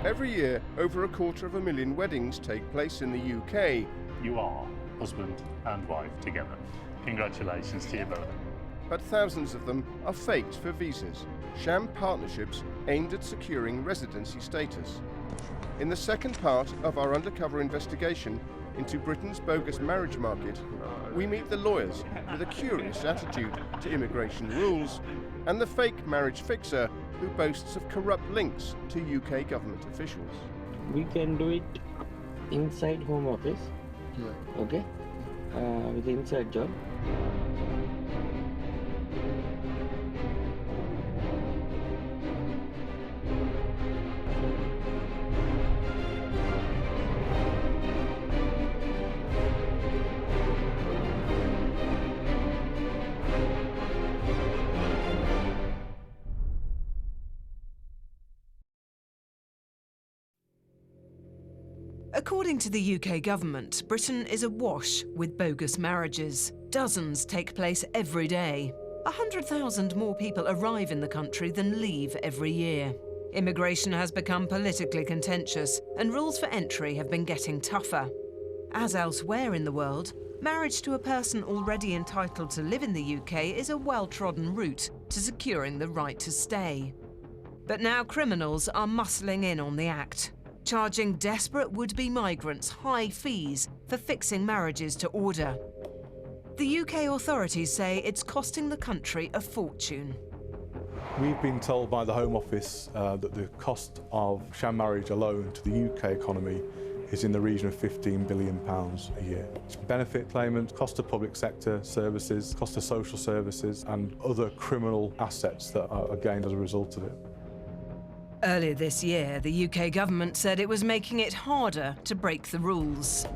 Every year, over 250,000 weddings take place in the UK. You are husband and wife together. Congratulations to you both. But thousands of them are faked for visas, sham partnerships aimed at securing residency status. In the second part of our undercover investigation into Britain's bogus marriage market, we meet the lawyers with a curious attitude to immigration rules and the fake marriage fixer who boasts of corrupt links to UK government officials. We can do it inside Home Office, okay, with the inside job. According to the UK government, Britain is awash with bogus marriages. Dozens take place every day. 100,000 more people arrive in the country than leave every year. Immigration has become politically contentious, and rules for entry have been getting tougher. As elsewhere in the world, marriage to a person already entitled to live in the UK is a well-trodden route to securing the right to stay. But now criminals are muscling in on the act, charging desperate would-be migrants high fees for fixing marriages to order. The UK authorities say it's costing the country a fortune. We've been told by the Home Office that the cost of sham marriage alone to the UK economy is in the region of £15 billion a year. It's benefit payments, cost of public sector services, cost of social services and other criminal assets that are gained as a result of it. Earlier this year, the UK government said it was making it harder to break the rules.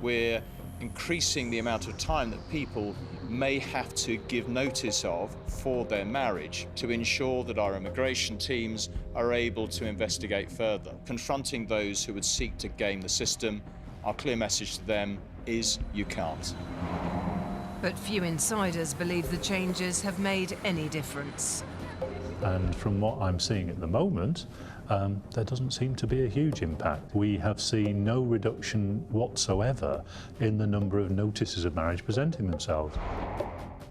We're increasing the amount of time that people may have to give notice of for their marriage to ensure that our immigration teams are able to investigate further. Confronting those who would seek to game the system, our clear message to them is you can't. But few insiders believe the changes have made any difference. And from what I'm seeing at the moment, there doesn't seem to be a huge impact. We have seen no reduction whatsoever in the number of notices of marriage presenting themselves.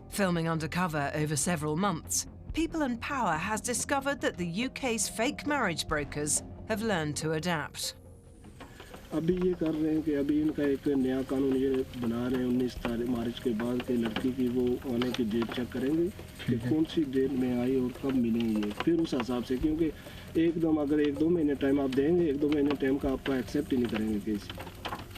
Filming undercover over several months, People and Power has discovered that the UK's fake marriage brokers have learned to adapt. अभी ये कर रहे हैं कि अभी इनका एक नया कानून ये बना रहे हैं 19 तारीख मार्च के बाद के लड़की की वो आने की डेट चेक करेंगे कि कौन सी डेट में आई और कब मिलेंगे फिर उस हिसाब से क्योंकि एकदम अगर 1-2 महीने टाइम आप देंगे 1-2 महीने टाइम का आपका एक्सेप्ट ही नहीं करेंगे केस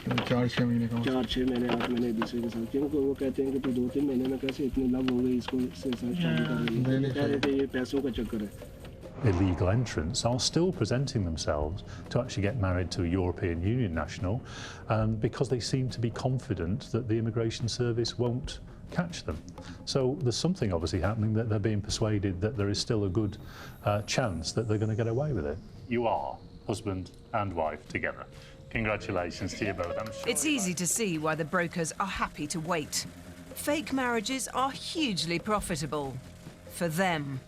4-6 महीने का 4-6 महीने 8 महीने दूसरे के साथ क्योंकि वो कहते हैं कि तो 2-3 महीने में कैसे इतनी लव हो गई इसको से शादी कर रही है कह रहे थे ये पैसों का चक्कर है. Illegal entrants are still presenting themselves to actually get married to a European Union national because they seem to be confident that the immigration service won't catch them. So there's something obviously happening that they're being persuaded that there is still a good chance that they're going to get away with it. You are husband and wife together. Congratulations to you both. I'm sure it's easy to see why the brokers are happy to wait. Fake marriages are hugely profitable for them.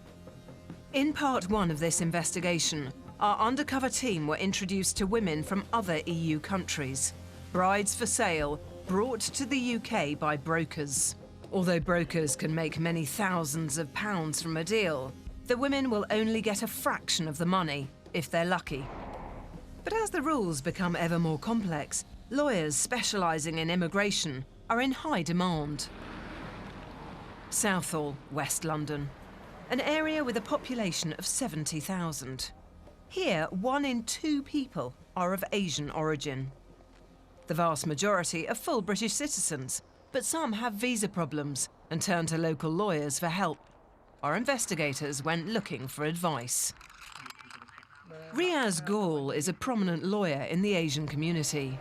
In part one of this investigation, our undercover team were introduced to women from other EU countries. Brides for sale, brought to the UK by brokers. Although brokers can make many thousands of pounds from a deal, the women will only get a fraction of the money, if they're lucky. But as the rules become ever more complex, lawyers specialising in immigration are in high demand. Southall, West London. An area with a population of 70,000. Here, 1 in 2 people are of Asian origin. The vast majority are full British citizens, but some have visa problems and turn to local lawyers for help. Our investigators went looking for advice. Riaz Gaul is a prominent lawyer in the Asian community.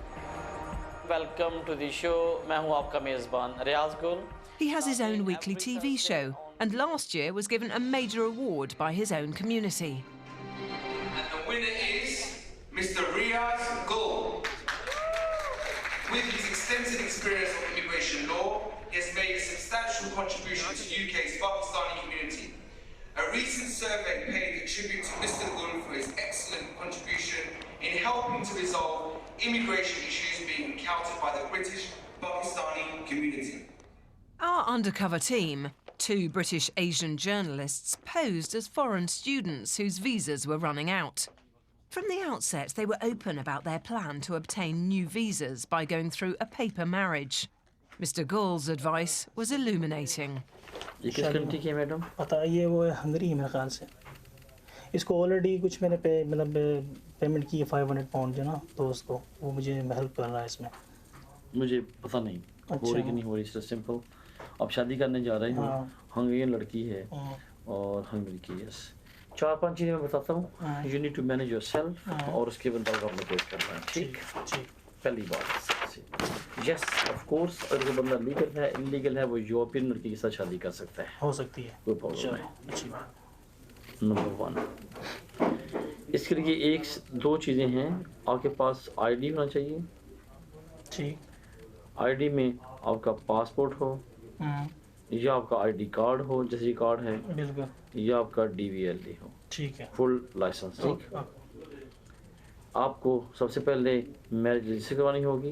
Welcome to the show. मैं हूँ आपका मेज़बान Riaz Gaul. He has his own weekly TV show, and last year was given a major award by his own community. And the winner is Mr. Riaz Gaul. With his extensive experience of immigration law, he has made a substantial contribution to UK's Pakistani community. A recent survey paid a tribute to Mr. Gul for his excellent contribution in helping to resolve immigration issues being encountered by the British Pakistani community. Our undercover team, 2 British Asian journalists, posed as foreign students whose visas were running out. From the outset, they were open about their plan to obtain new visas by going through a paper marriage. Mr. Gul's advice was illuminating. ये किस country की है madam? पता है ये वो Hungary है मेरे ख्याल से। इसको ऑलरेडी कुछ मैंने पेमेंट की है 500 पाउंड जो ना दोस्त को, वो मुझे हेल्प कर रहा है इसमें। मुझे पता नहीं हो रही कि नहीं हो रही, इट्स सिंपल। अब शादी करने जा रहे हैं, हंगरियन लड़की है और हंगरी की। यस 4-5 चीज़ें मैं बताता हूँ। You need to manage yourself और उसके बाद आपने पेश करना है, ठीक? पहली बात यस ऑफ कोर्स, अगर कोई बंदा लीगल है इलीगल है वो यूरोपियन लड़की के साथ शादी कर सकता है, हो सकती है, कोई प्रॉब्लम नहीं। अच्छी बात। नंबर 1 इसके लिए 1-2 चीज़ें हैं। आपके पास आईडी होना चाहिए, ठीक। आईडी में आपका पासपोर्ट हो या आपका आईडी कार्ड हो, जैसे कार्ड है, बिल्कुल, या आपका डीवीएलडी हो, ठीक है, फुल लाइसेंस, ठीक। आपको सबसे पहले मैरिज रजिस्टर करवानी होगी।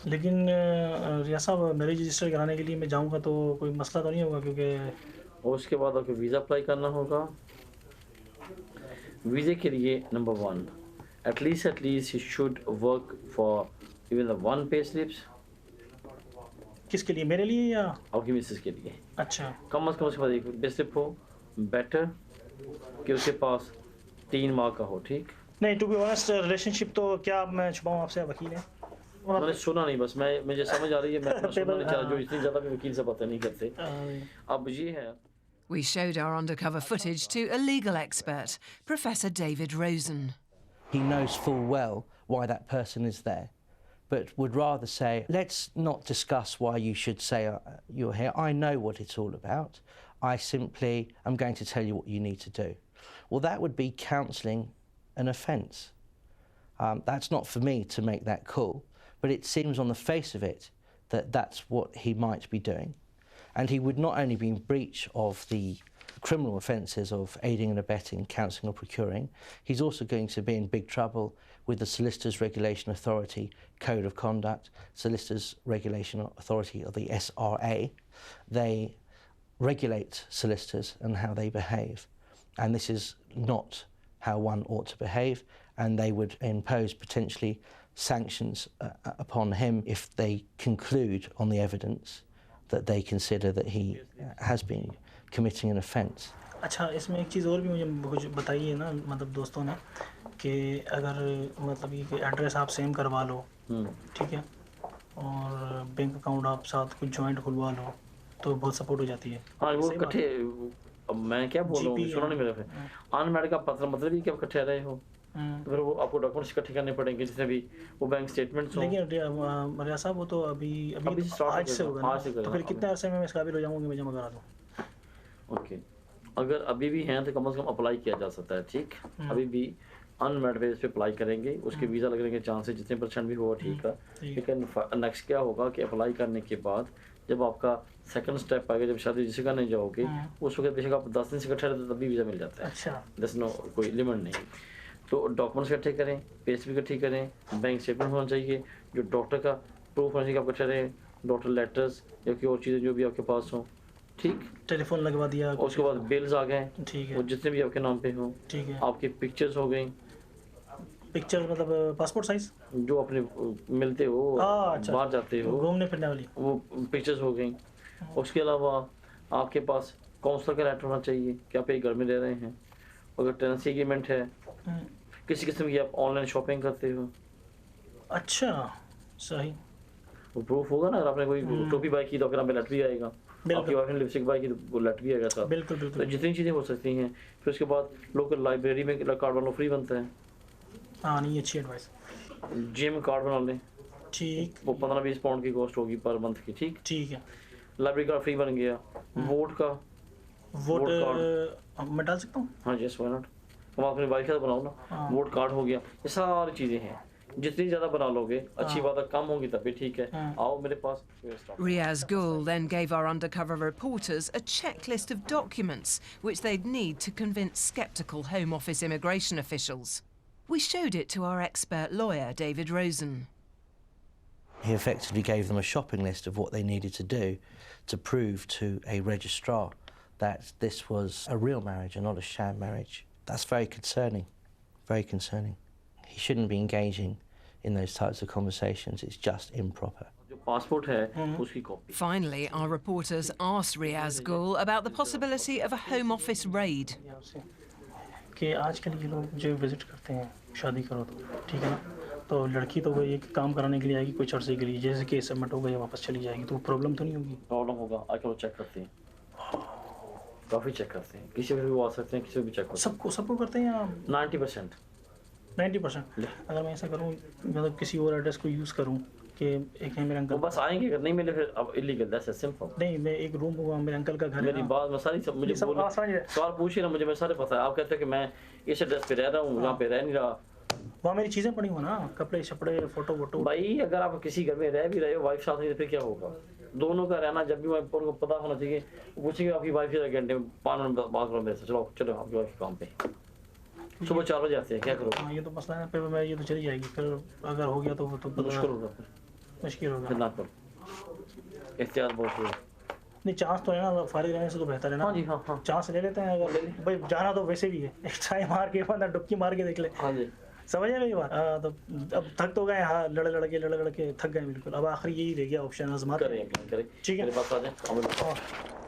लेकिन रियाज साहब मैरिज रजिस्टर कराने के लिए मैं जाऊंगा तो कोई मसला तो नहीं होगा? क्योंकि और उसके बाद आपको वीज़ा अप्लाई करना होगा। वीज़े के लिए number 1 at least you should work for even the 1 pay slips. किसके लिए, मेरे लिए या आपकी मिसेस के लिए? अच्छा, कम से कम उसके बाद एक पे स्लिप हो, बेटर कि उसके पास 3 माह का हो, ठीक। नहीं टू बी ऑनेस्ट रिलेशनशिप तो क्या मैं छुपाऊं आपसे, वकील है। मैंने सुना नहीं, बस मुझे समझ आ रही है, मैं सुनना नहीं चाह, जो इतनी ज़्यादा भी वकील से बातें नहीं करते। अब ये है। We showed our undercover footage to a legal expert, Professor David Rosen. He knows full well why that person is there, but would rather say, let's not discuss why you should say you're here. I know what it's all about. I simply am going to tell you what you need to do. Well, that would be counselling an offence. That's not for me to make that call, but it seems on the face of it that that's what he might be doing. And he would not only be in breach of the criminal offences of aiding and abetting, counselling or procuring, he's also going to be in big trouble with the Solicitors Regulation Authority Code of Conduct, Solicitors Regulation Authority, or the SRA. They regulate solicitors and how they behave, and this is not how one ought to behave, and they would impose potentially sanctions upon him if they conclude on the evidence that they consider that he has been committing an offence. अच्छा, इसमें एक चीज़ और भी मुझे बताइए ना, मतलब दोस्तों ने, कि अगर मतलब ये एड्रेस आप सेम करवा लो, ठीक है, और बैंक अकाउंट आप साथ कुछ जॉइंट खुलवा लो तो बहुत सपोर्ट हो जाती है। हाँ वो इकट्ठे, अब मैं क्या बोल रहा हूँ, सुनो नहीं मेरे अनमैरिड का मतलब ही कि आप इकट्ठे रहे हो, तो फिर वो आपको डॉक्यूमेंट्स इकट्ठे करने पड़ेंगे, जितने भी वो बैंक स्टेटमेंट्स हो। लेकिन रियाज साहब वो तो अभी आज से होगा ना, तो फिर कितने अरसे में मैं इस काबिल हो जाऊंगा कि मैं जमा करा दूं? ओके, अगर अभी भी हैं तो कम से कम अप्लाई किया जा सकता है, ठीक। अभी भी अनमैरिड बेस पे अप्लाई करेंगे, उसके वीज़ा लगने के चांसेस जितने % भी होगा, ठीक है। लेकिन नेक्स्ट क्या होगा कि अप्लाई करने के बाद जब आपका सेकंड स्टेप आएगा, जब शादी जिसे करने जाओगे, उस वक्त बेशक आप 10 दिन से इकट्ठे रहते तब भी वीज़ा मिल जाता है। अच्छा, दस नो कोई लिमिट नहीं। तो डॉक्यूमेंट्स इकट्ठे करें, पेज भी इकट्ठी करें, बैंक स्टेटमेंट होना चाहिए, जो डॉक्टर का प्रूफ होना चाहिए आप इकट्ठे रहें, डॉक्टर लेटर्स या कोई और चीज़ें जो भी आपके पास हों, ठीक। टेलीफोन लगवा दिया, उसके बाद बिल्स आ गए, ठीक है, वो जितने भी आपके नाम पे हों, ठीक है। आपकी पिक्चर्स हो गई, पिक्चर मतलब पासपोर्ट साइज जो अपने मिलते हो बाहर जाते हो घूमने फिरने वाली, वो पिक्चर्स हो गई। उसके अलावा आपके पास काउंसलर का लेटर होना चाहिए कि आप एक घर में रह रहे हैं, अगर टेनेंसी एग्रीमेंट है, किसी किस्म की आप ऑनलाइन शॉपिंग करते हो। अच्छा, सही, वो प्रूफ होगा ना। अगर आपने कोई टोपी बाई की तो अगर हमें लेटर भी आएगा, आपकी वाइफ ने लिपस्टिक बाई की तो वो लेटर भी आएगा साथ। बिल्कुल बिल्कुल। तो जितनी चीज़ें हो सकती हैं। फिर उसके बाद लोकल लाइब्रेरी में कार्ड बना लो, फ्री बनता है। हाँ नहीं, अच्छी एडवाइस। जिम कार्ड बना लें, ठीक, वो 15-20 पाउंड की कॉस्ट होगी पर मंथ की, ठीक। ठीक है। लाइब्रेरी कार्ड फ्री बन गया। वोट का वोट मैं डाल सकता हूँ? हाँ, यस, व्हाई नॉट। हम अपनी वाइफ का बनाओ ना, वोट कार्ड हो गया। ये सारी चीज़ें हैं जितनी ज़्यादा बना लोगे अच्छी बात है, कम होगी तब भी ठीक है, आओ मेरे पास। Riaz Gul then gave our undercover reporters a checklist of documents which they'd need to convince sceptical Home Office immigration officials. We showed it to our expert lawyer, David Rosen. He effectively gave them a shopping list of what they needed to do to prove to a registrar that this was a real marriage and not a sham marriage. That's very concerning, very concerning. He shouldn't be engaging in those types of conversations. It's just improper. Finally, our reporters asked Riaz Gul about the possibility of a Home Office raid. कि आजकल ये लोग जो visit करते हैं शादी करो तो ठीक है ना, तो लड़की तो वही काम कराने के लिए आएगी कुछ अर्से के लिए, जैसे केस सबमिट होगा या वापस चली जाएगी, तो प्रॉब्लम तो नहीं होगी? प्रॉब्लम होगा, आजकल चेक करते हैं, काफ़ी चेक करते हैं, किसी भी आ सकते हैं, किसी भी चेक करते हैं। सबको करते हैं या 90%? 90%। अगर मैं ऐसा करूँ, मतलब किसी और एड्रेस को यूज़ करूँ कि एक है मेरे अंकल, वो बस आएंगे, अगर नहीं मिले फिर अब इलीगल, दैट्स सिंपल। नहीं, मैं एक रूम हुआ, मेरे अंकल का घर है, मेरी बात मैं सारी सब मुझे सवाल पूछिए ना, मुझे मैं सारे पता है। आप कहते हैं कि मैं इस एड्रेस पे रह रहा हूँ, यहाँ पे रह नहीं रहा, वहाँ मेरी चीज़ें पड़ी हो ना, कपड़े शपड़े फोटो वोटो। भाई अगर आप किसी घर में रह भी रहे हो, वाइफ साथ में, फिर क्या होगा? दोनों का रहना जब भी उनको पता होना चाहिए। पूछेंगे आपकी वाइफ से घंटे 5 मिनट बात करो मेरे से, चलो चलो आपकी वाइफ काम पे सुबह 4 बजे आते हैं, क्या करो? हाँ ये तो मसला है, फिर मैं ये तो चली जाएगी, फिर अगर हो गया तो मुश्किल होगा, मुश्किल होगा। फिर ना करो, एहतियात बहुत है। नहीं चांस तो है ना, फारिग रहने से तो बेहतर है ना। हाँ जी, हाँ चांस ले लेते हैं, अगर भाई जाना तो वैसे भी है, एक ट्राई मार के बंदा डुबकी मार के देख ले। हाँ जी, समझ मेरी बात? तो अब थक तो गए, हाँ लड़ के थक गए बिल्कुल, अब आखिर यही रह गया ऑप्शन, आजमा करें। ठीक है।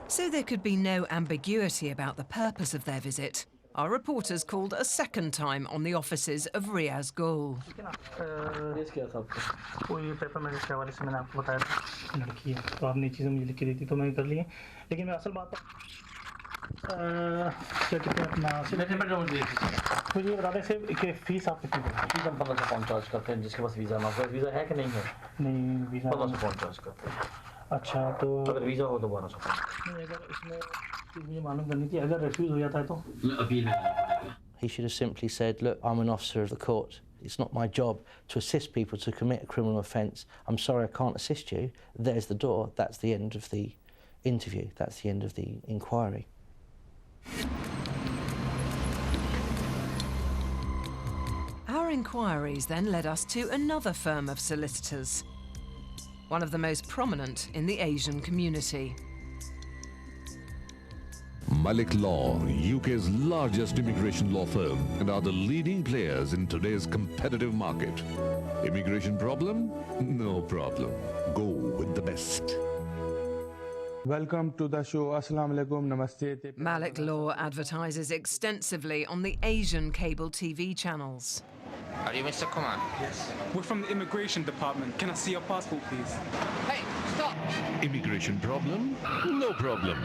So there could be no ambiguity about the purpose of their visit. Our reporters called a second time on the offices of Riaz Gul. कोई पेपर मैंने इसके हवाले से मैंने आपको बताया था, लड़की है तो आपने चीज़ें मुझे लिख के दी थी तो मैंने कर ली है, लेकिन मैं असल बात क्या कहते हैं अपना मुझे ये बता दें सिर्फ कि फ़ीस आप कितनी देंगे? फीस हम 1500 पाउंड चार्ज करते हैं, जिसके पास वीज़ा ना हो। वीज़ा है कि नहीं है? नहीं वीज़ा 1500 पाउंड चार्ज करते हैं। अच्छा, तो अगर वीज़ा हो तो 1200 पाउंड। नहीं, अगर इसमें चीज़ मुझे मालूम करनी थी, अगर रिफ्यूज़ हो जाता है तो अपील है। He should have simply said, look, I'm an officer of the court. It's not my job to assist people to commit a criminal offence. I'm sorry, I can't assist you. There's the door. That's the end of the interview. That's the end of the inquiry. Our inquiries then led us to another firm of solicitors, one of the most prominent in the Asian community. Malik Law, UK's largest immigration law firm, and are the leading players in today's competitive market. Immigration problem? No problem. Go with the best. Welcome to the show. Assalamu alaikum, namaste. Malik Law advertises extensively on the Asian cable TV channels. Are you Mr. Kumar? Yes. We're from the immigration department. Can I see your passport, please? Hey, stop! Immigration problem? No problem.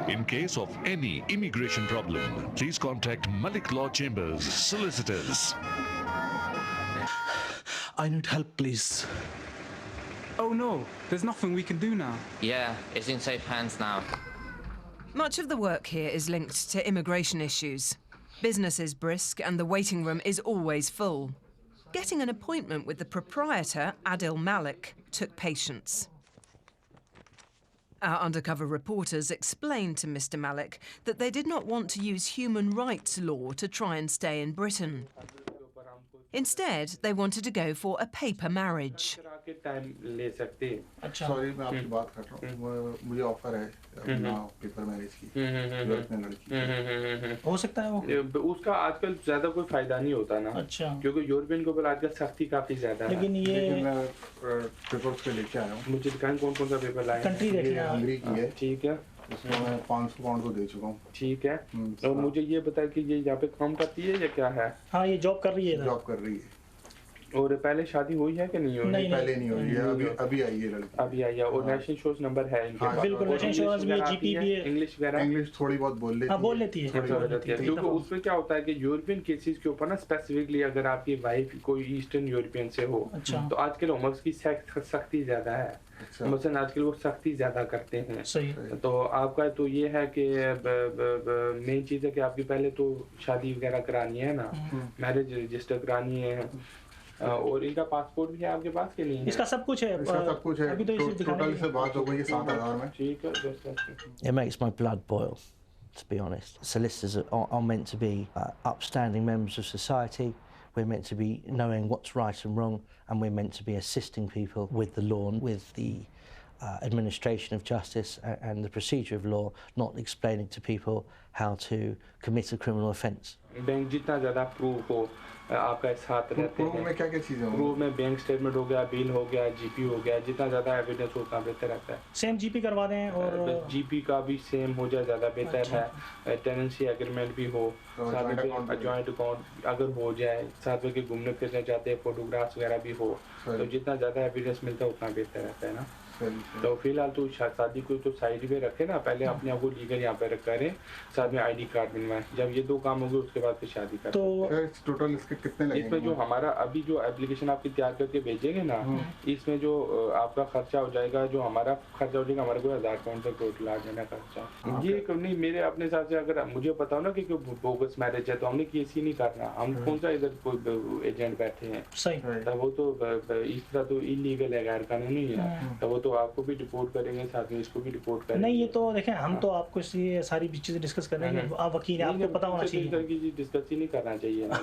In case of any immigration problem, please contact Malik Law Chambers, solicitors. I need help, please. Oh no, there's nothing we can do now. Yeah, it's in safe hands now. Much of the work here is linked to immigration issues. Business is brisk and the waiting room is always full. Getting an appointment with the proprietor, Adil Malik, took patience. Our undercover reporters explained to Mr. Malik that they did not want to use human rights law to try and stay in Britain. Instead, they wanted to go for a paper marriage. Sorry, मैं आपसे बात कर रहा हूँ, मुझे offer है अपना paper marriage की, यूरोपियन लड़की। हो सकता है वो? उसका आजकल ज्यादा कोई फायदा नहीं होता ना। अच्छा। क्योंकि यूरोपियन के ऊपर आजकल सख्ती काफी ज्यादा है। लेकिन मैं पेपर उसके लेके आया हूँ। मुझे दिखाएं कौन-कौन सा पेपर लाए? कंट्री देखना है। हंगरी की है। ठीक है। इसमें मैं 500 पाउंड को दे चुका हूँ। ठीक है। और मुझे ये बता कि ये यहाँ पे काम करती है या क्या है? हाँ, ये जॉब कर रही है। जॉब कर रही है। और पहले शादी हुई है कि नहीं हुई? नहीं, पहले नहीं हुई है, अभी आई है लड़की। अभी आई है। और नेशनल इंश्योरेंस नंबर है इनके पास? बिल्कुल, नेशनल इंश्योरेंस भी है, जीपी भी है। इंग्लिश वगैरह? इंग्लिश थोड़ी बहुत बोल लेती है। हाँ, बोल लेती है। क्योंकि उसमें क्या होता है कि यूरोपियन केसेस के ऊपर ना स्पेसिफिकली अगर आपकी वाइफ कोई ईस्टर्न यूरोपियन से हो तो आजकल उम्र की सख्ती ज्यादा है। मसलन आजकल वो सख्ती ज्यादा करते हैं। सही। तो आपका तो ये है कि मेन चीज़ है कि आपकी पहले तो शादी वगैरह करानी है ना, मैरिज रजिस्टर करानी है। और इनका पासपोर्ट भी है आपके पास के लिए? इसका सब कुछ है, अभी तो इसे टोटल से बात हो गई है 7,000 में। ठीक है, just It makes my blood boil, to be honest. Solicitors are meant to be upstanding members of society. We're meant to be knowing what's right and wrong, and we're meant to be assisting people with the law, with the administration of justice and the procedure of law, not explaining to people how to commit a criminal offence. Bank जितना ज़्यादा proof हो आपका साथ रहते हैं। Proof में क्या-क्या चीज़ें होंगी? प्रूफ में बैंक स्टेटमेंट हो गया, बिल हो गया, जीपी हो गया, जितना ज़्यादा एविडेंस उतना बेहतर रहता है। सेम जीपी करवा दें और जीपी का भी सेम हो जाए ज़्यादा बेहतर है। टेनेंसी एग्रीमेंट भी हो, साथ में जॉइंट अकाउंट अगर हो जाए, साथ में कि घूमने फिरने जाते हैं, फोटोग्राफ्स वगैरह भी हो, तो जितना ज़्यादा एविडेंस मिलता है उतना बेहतर रहता है ना। तो फिलहाल तो शादी को तो साइड में रखे ना, पहले अपने आप को लीगल यहाँ पे करें, साथ में आईडी कार्ड बनवाएं। जब ये दो काम होंगे उसके बाद फिर शादी करें। तो टोटल इसके कितने लगेंगे? इसमें जो हमारा अभी जो एप्लीकेशन आपकी तैयार करके भेजेंगे ना, इसमें जो आपका खर्चा हो जाएगा, जो हमारा खर्चा हो जाएगा, हमारे को 1000 पाउंड तक टोटल आ जाना खर्चा। ये नहीं, मेरे अपने हिसाब से अगर मुझे पता हो ना कि बोगस मैरिज है तो हमने केस ही नहीं करना। हम कौन सा इधर कोई एजेंट बैठे हैं, तब वो तो इस तरह तो इलीगल है, गैर कानूनी है, तब वो तो आपको भी डिपोर्ट करेंगे, साथ में इसको भी डिपोर्ट करेंगे। नहीं, ये तो देखें, हम तो आपको ये सारी चीजें डिस्कस कर रहे हैं, आप वकील हैं, आपको पता होना चाहिए। डिस्कस ही नहीं करना चाहिए ना।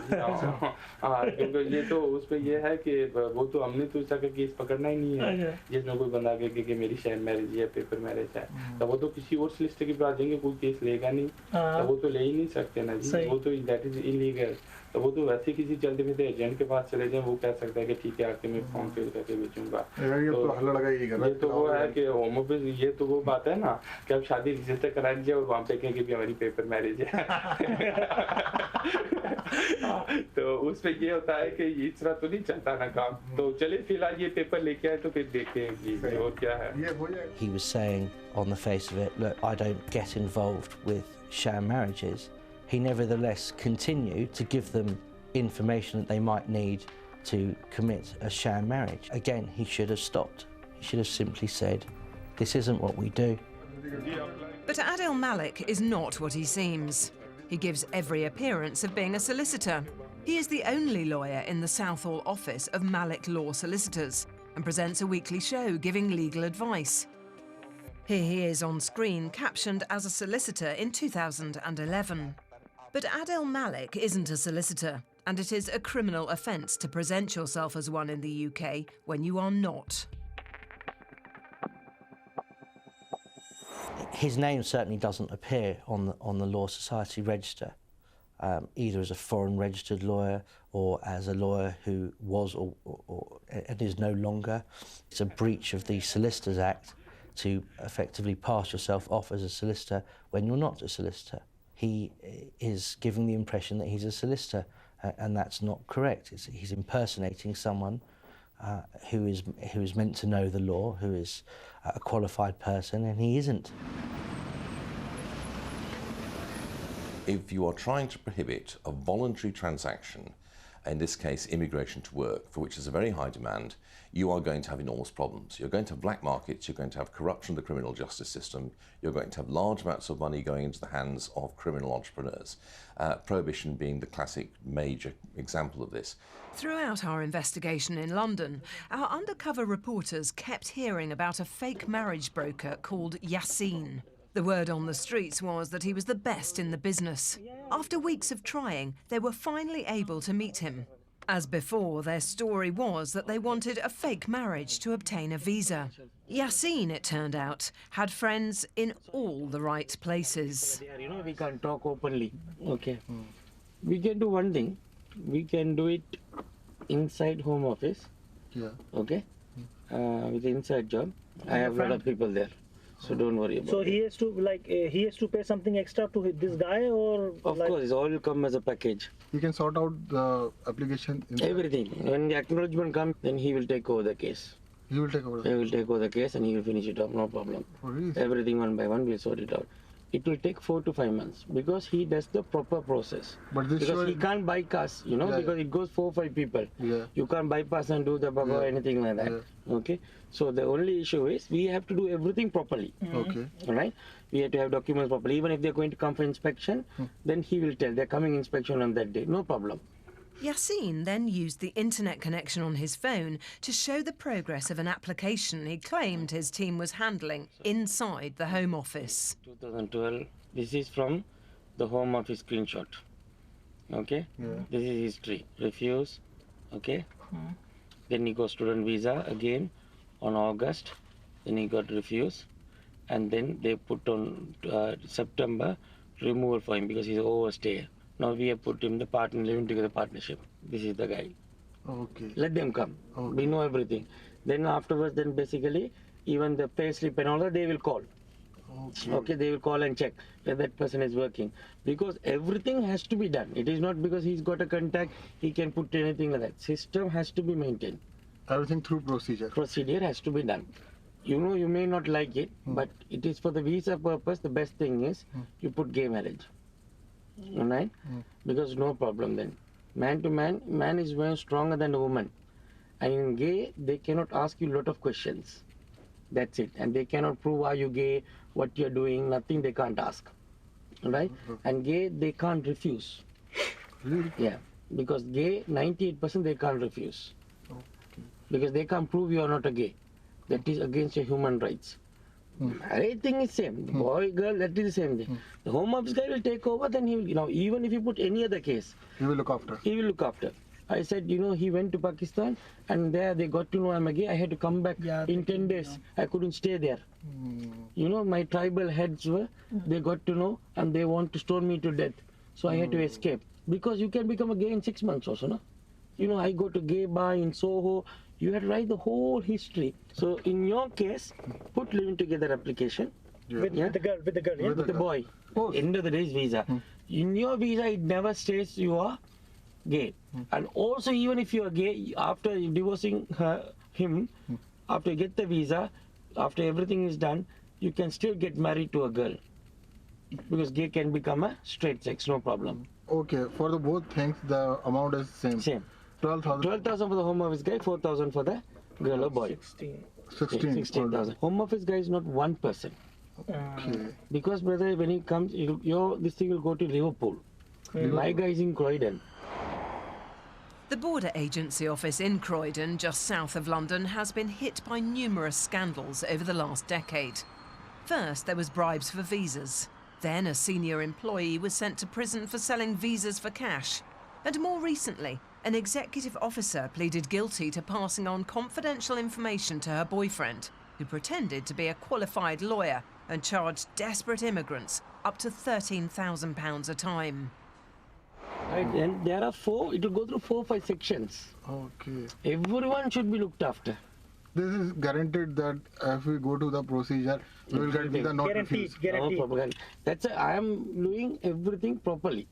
हाँ, क्योंकि ये तो उस पे ये है कि वो तो हमने तो इसका केस पकड़ना ही नहीं है जिसमें कोई बंदा कहे कि मेरी शेयर मैरिज है, पेपर मैरिज है, तो वो तो किसी और सोलिसिटर के पास जाएंगे, कोई केस लेगा नहीं, तो वो तो ले ही नहीं सकते ना जी, वो तो दैट इज इलीगल। तो वो तो वैसे किसी चलते फिरते एजेंट के पास चले जाएं, वो कह सकता है कि ठीक है आके मैं फॉर्म फिल करके भेजूंगा। ये तो वो है कि होम ऑफिस, ये तो वो बात है ना कि अब शादी रजिस्टर करा दीजिए और वहाँ पे कहें कि भी हमारी पेपर मैरिज है। तो उसमें ये होता है कि इस तरह तो नहीं चलता ना काम। तो चलिए फिलहाल ये पेपर लेके आए तो फिर देखते हैं कि और क्या है। He was saying on the face of it, look, I don't get involved with sham marriages. He nevertheless continued to give them information that they might need to commit a sham marriage. Again, he should have stopped. He should have simply said, this isn't what we do. But Adil Malik is not what he seems. He gives every appearance of being a solicitor. He is the only lawyer in the Southall office of Malik Law Solicitors and presents a weekly show giving legal advice. Here he is on screen, captioned as a solicitor in 2011. But Adil Malik isn't a solicitor, and it is a criminal offence to present yourself as one in the UK when you are not. His name certainly doesn't appear on the Law Society register, either as a foreign registered lawyer or as a lawyer who was and is no longer. It's a breach of the Solicitors Act to effectively pass yourself off as a solicitor when you're not a solicitor. He is giving the impression that he's a solicitor, and that's not correct. He's impersonating someone who is meant to know the law, who is a qualified person, and he isn't. If you are trying to prohibit a voluntary transaction, in this case immigration to work, for which there's a very high demand, you are going to have enormous problems. You're going to have black markets, you're going to have corruption of the criminal justice system, you're going to have large amounts of money going into the hands of criminal entrepreneurs. Prohibition being the classic major example of this. Throughout our investigation in London, our undercover reporters kept hearing about a fake marriage broker called Yassine. The word on the streets was that he was the best in the business. After weeks of trying, they were finally able to meet him. As before, their story was that they wanted a fake marriage to obtain a visa. Yassine, it turned out, had friends in all the right places. You know, we can talk openly. Okay. We can do one thing. We can do it inside home office. Yeah. Okay. With the inside job. I have a lot of people there. So don't worry about it. So he has to he has to pay something extra to this guy, or of course, it all will come as a package. You can sort out the application. Everything. When the acknowledgement comes, then he will take over the case. He will take over. He will take over the case and he will finish it up. No problem. Oh, really? Everything one by one, we'll sort it out. It will take 4 to 5 months because he does the proper process. But this because he can't bypass, you know, because it goes 4 or 5 people. Yeah. You can't bypass and do the baba anything like that. Yeah. Okay. So the only issue is we have to do everything properly. Okay. All right. We have to have documents properly. Even if they're going to come for inspection, then he will tell they're coming inspection on that day. No problem. Yassine then used the internet connection on his phone to show the progress of an application he claimed his team was handling inside the Home Office. 2012, this is from the Home Office screenshot. Okay, this is history. Refuse, okay. Then he got student visa again on August. Then he got refuse, and then they put on September removal for him because he's overstay. Now we have put him the partner living together partnership. This is the guy. Okay. Let them come. Okay. We know everything. Then afterwards, then basically even the payslip and all that they will call. Okay, they will call and check that that person is working, because everything has to be done. It is not because he's got a contact he can put anything like that. System has to be maintained. Everything through procedure. Procedure has to be done. You know, you may not like it, but it is for the visa purpose. The best thing is you put gay marriage, right? Because no problem then. Man to man, man is very stronger than a woman, and in gay they cannot ask you a lot of questions. That's it, and they cannot prove are you gay, what you're doing, nothing they can't ask, right? And gay they can't refuse. Really? Yeah, because gay 98% they can't refuse, because they can't prove you are not a gay. That is against your human rights. Everything is same. The boy, girl, that is the same thing. The Home Office guy will take over, then he will, you know, even if you put any other case, he will look after. He will look after. I said, you know, he went to Pakistan and there they got to know I'm a gay. I had to come back in 10 days. I couldn't stay there. You know, my tribal heads were, they got to know and they want to stone me to death. So I had to escape. Because you can become a gay in 6 months also, no? You know, I go to gay bar in Soho. You had to write the whole history. So in your case, put living together application. With the girl, with the boy. End of the day is visa. In your visa, it never states you are gay. And also, even if you are gay, after divorcing him, after you get the visa, after everything is done, you can still get married to a girl. Because gay can become a straight sex, no problem. Okay, for the both things, the amount is same. Same. 12,000. 12,000 for the Home Office guy, 4,000 for the girl or boy. 16,000. Home Office guy is not one person. Okay. Because brother, when he comes, this thing will go to Liverpool. My guy is in Croydon. The border agency office in Croydon, just south of London, has been hit by numerous scandals over the last decade. First, there was bribes for visas. Then a senior employee was sent to prison for selling visas for cash. And more recently, an executive officer pleaded guilty to passing on confidential information to her boyfriend, who pretended to be a qualified lawyer and charged desperate immigrants up to £13,000 a time. Right, and there are it will go through 4 or 5 sections. Okay. Everyone should be looked after. This is guaranteed that if we go to the procedure, we will get visa not refused. No problem. That's I am doing everything properly.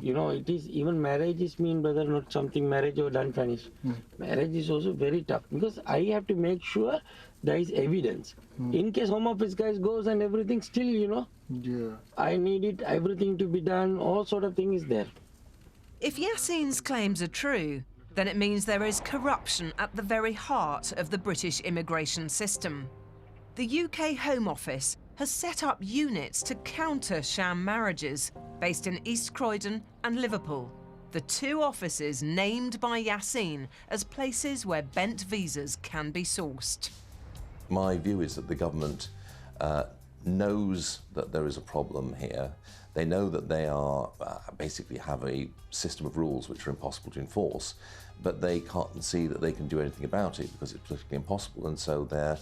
You know, it is even marriage is mean, brother, not something marriage or done finish. Marriage is also very tough because I have to make sure there is evidence. In case Home Office guys goes and everything, still, you know, I need it, everything to be done, all sort of thing is there. If Yassine's claims are true, then it means there is corruption at the very heart of the British immigration system. The UK Home Office has set up units to counter sham marriages based in East Croydon and Liverpool, the 2 offices named by Yassine as places where bent visas can be sourced. My view is that the government knows that there is a problem here. They know that they are basically have a system of rules which are impossible to enforce, but they can't see that they can do anything about it because it's politically impossible, and so their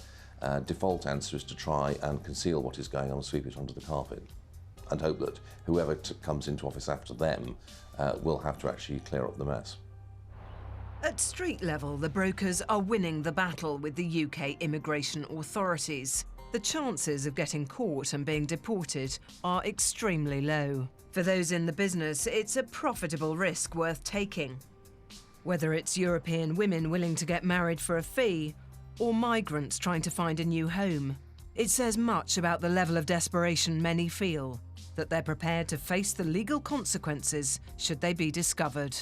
default answer is to try and conceal what is going on and sweep it under the carpet and hope that whoever comes into office after them will have to actually clear up the mess. At street level, the brokers are winning the battle with the UK immigration authorities. The chances of getting caught and being deported are extremely low. For those in the business, it's a profitable risk worth taking. Whether it's European women willing to get married for a fee or migrants trying to find a new home, it says much about the level of desperation many feel, that they're prepared to face the legal consequences should they be discovered.